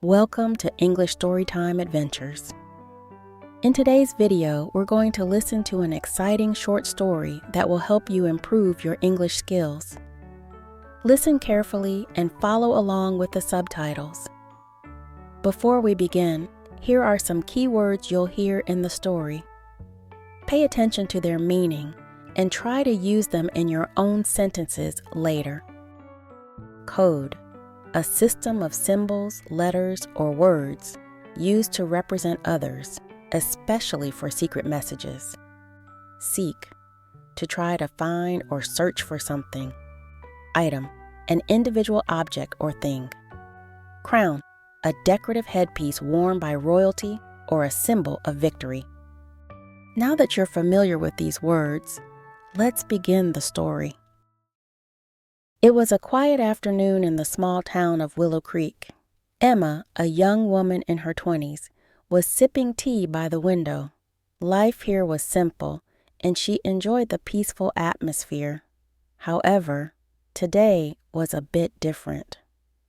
Welcome to English Storytime Adventures. In today's video, we're going to listen to an exciting short story that will help you improve your English skills. Listen carefully and follow along with the subtitles. Before we begin, here are some key words you'll hear in the story. Pay attention to their meaning and try to use them in your own sentences later. Code. A system of symbols, letters, or words used to represent others, especially for secret messages. Seek, to try to find or search for something. Item, an individual object or thing. Crown, a decorative headpiece worn by royalty or a symbol of victory. Now that you're familiar with these words, let's begin the story. It was a quiet afternoon in the small town of Willow Creek. Emma, a young woman in her 20s, was sipping tea by the window. Life here was simple, and she enjoyed the peaceful atmosphere. However, today was a bit different.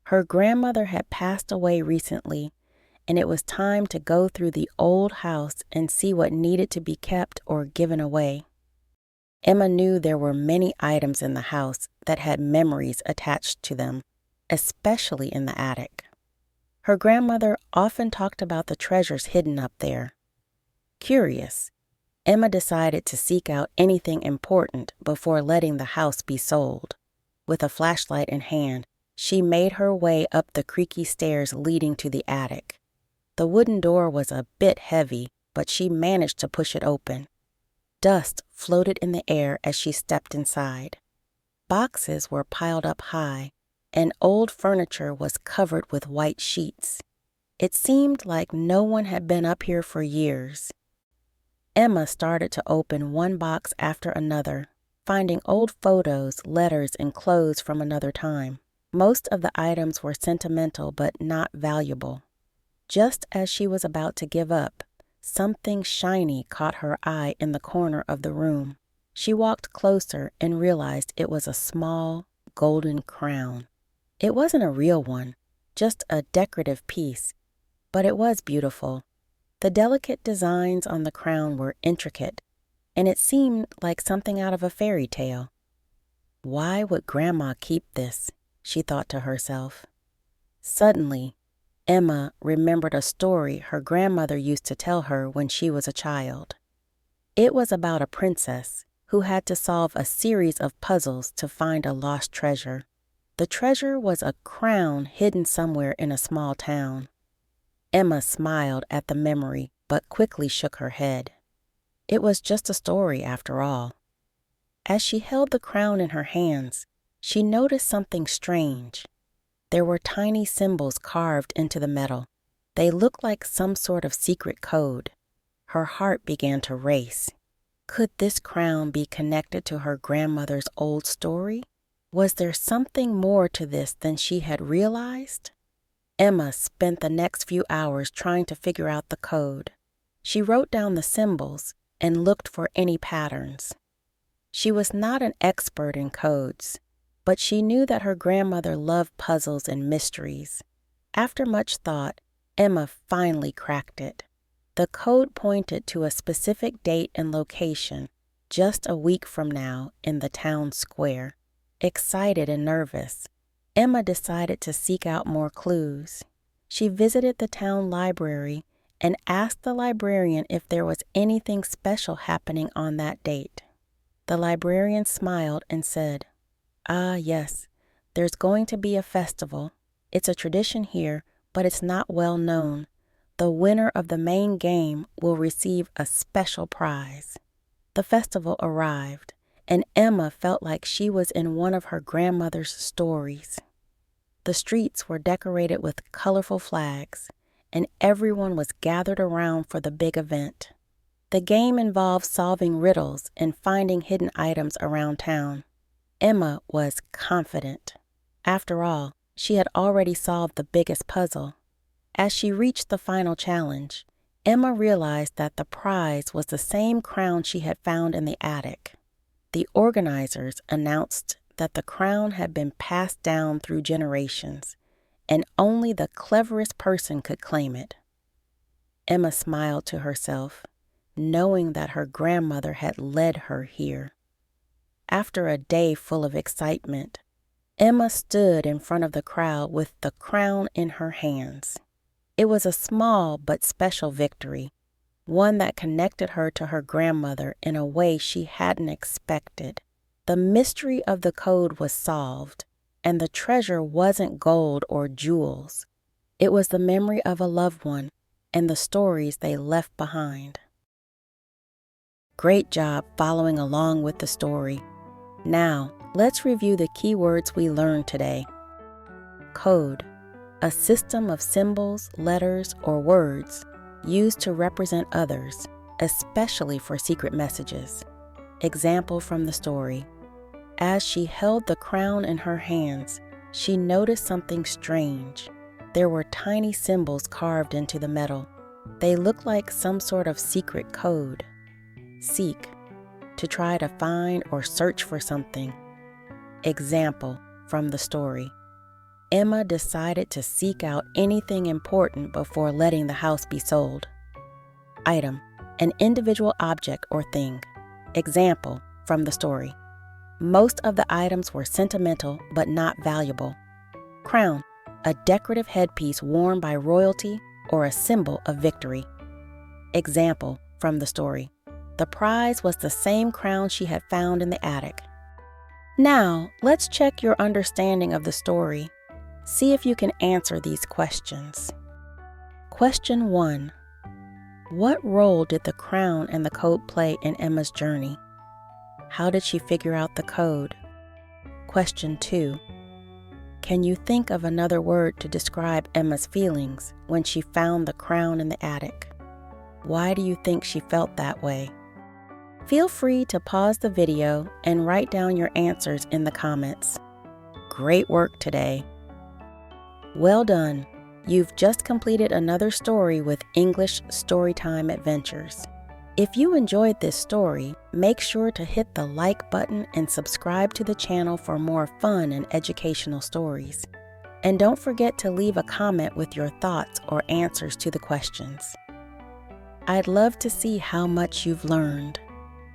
Her grandmother had passed away recently, and it was time to go through the old house and see what needed to be kept or given away. Emma knew there were many items in the house that had memories attached to them, especially in the attic. Her grandmother often talked about the treasures hidden up there. Curious, Emma decided to seek out anything important before letting the house be sold. With a flashlight in hand, she made her way up the creaky stairs leading to the attic. The wooden door was a bit heavy, but she managed to push it open. Dust floated in the air as she stepped inside. Boxes were piled up high, and old furniture was covered with white sheets. It seemed like no one had been up here for years. Emma started to open one box after another, finding old photos, letters, and clothes from another time. Most of the items were sentimental but not valuable. Just as she was about to give up, something shiny caught her eye in the corner of the room. She walked closer and realized it was a small, golden crown. It wasn't a real one, just a decorative piece, but it was beautiful. The delicate designs on the crown were intricate, and it seemed like something out of a fairy tale. Why would Grandma keep this? She thought to herself. Suddenly, Emma remembered a story her grandmother used to tell her when she was a child. It was about a princess who had to solve a series of puzzles to find a lost treasure. The treasure was a crown hidden somewhere in a small town. Emma smiled at the memory, but quickly shook her head. It was just a story after all. As she held the crown in her hands, she noticed something strange. There were tiny symbols carved into the metal. They looked like some sort of secret code. Her heart began to race. Could this crown be connected to her grandmother's old story? Was there something more to this than she had realized? Emma spent the next few hours trying to figure out the code. She wrote down the symbols and looked for any patterns. She was not an expert in codes, but she knew that her grandmother loved puzzles and mysteries. After much thought, Emma finally cracked it. The code pointed to a specific date and location, just a week from now in the town square. Excited and nervous, Emma decided to seek out more clues. She visited the town library and asked the librarian if there was anything special happening on that date. The librarian smiled and said, "Ah, yes, there's going to be a festival. It's a tradition here, but it's not well known. The winner of the main game will receive a special prize." The festival arrived, and Emma felt like she was in one of her grandmother's stories. The streets were decorated with colorful flags, and everyone was gathered around for the big event. The game involved solving riddles and finding hidden items around town. Emma was confident. After all, she had already solved the biggest puzzle. As she reached the final challenge, Emma realized that the prize was the same crown she had found in the attic. The organizers announced that the crown had been passed down through generations, and only the cleverest person could claim it. Emma smiled to herself, knowing that her grandmother had led her here. After a day full of excitement, Emma stood in front of the crowd with the crown in her hands. It was a small but special victory, one that connected her to her grandmother in a way she hadn't expected. The mystery of the code was solved, and the treasure wasn't gold or jewels. It was the memory of a loved one and the stories they left behind. Great job following along with the story. Now, let's review the key words we learned today. Code, a system of symbols, letters, or words used to represent others, especially for secret messages. Example from the story. As she held the crown in her hands, she noticed something strange. There were tiny symbols carved into the metal. They looked like some sort of secret code. Seek, to try to find or search for something. Example from the story. Emma decided to seek out anything important before letting the house be sold. Item, an individual object or thing. Example from the story. Most of the items were sentimental but not valuable. Crown, a decorative headpiece worn by royalty or a symbol of victory. Example from the story. The prize was the same crown she had found in the attic. Now, let's check your understanding of the story. See if you can answer these questions. Question 1. What role did the crown and the code play in Emma's journey? How did she figure out the code? Question 2. Can you think of another word to describe Emma's feelings when she found the crown in the attic? Why do you think she felt that way? Feel free to pause the video and write down your answers in the comments. Great work today. Well done. You've just completed another story with English Storytime Adventures. If you enjoyed this story, make sure to hit the like button and subscribe to the channel for more fun and educational stories. And don't forget to leave a comment with your thoughts or answers to the questions. I'd love to see how much you've learned.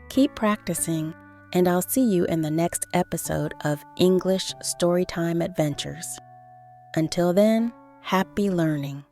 Keep practicing, and I'll see you in the next episode of English Storytime Adventures. Until then, happy learning.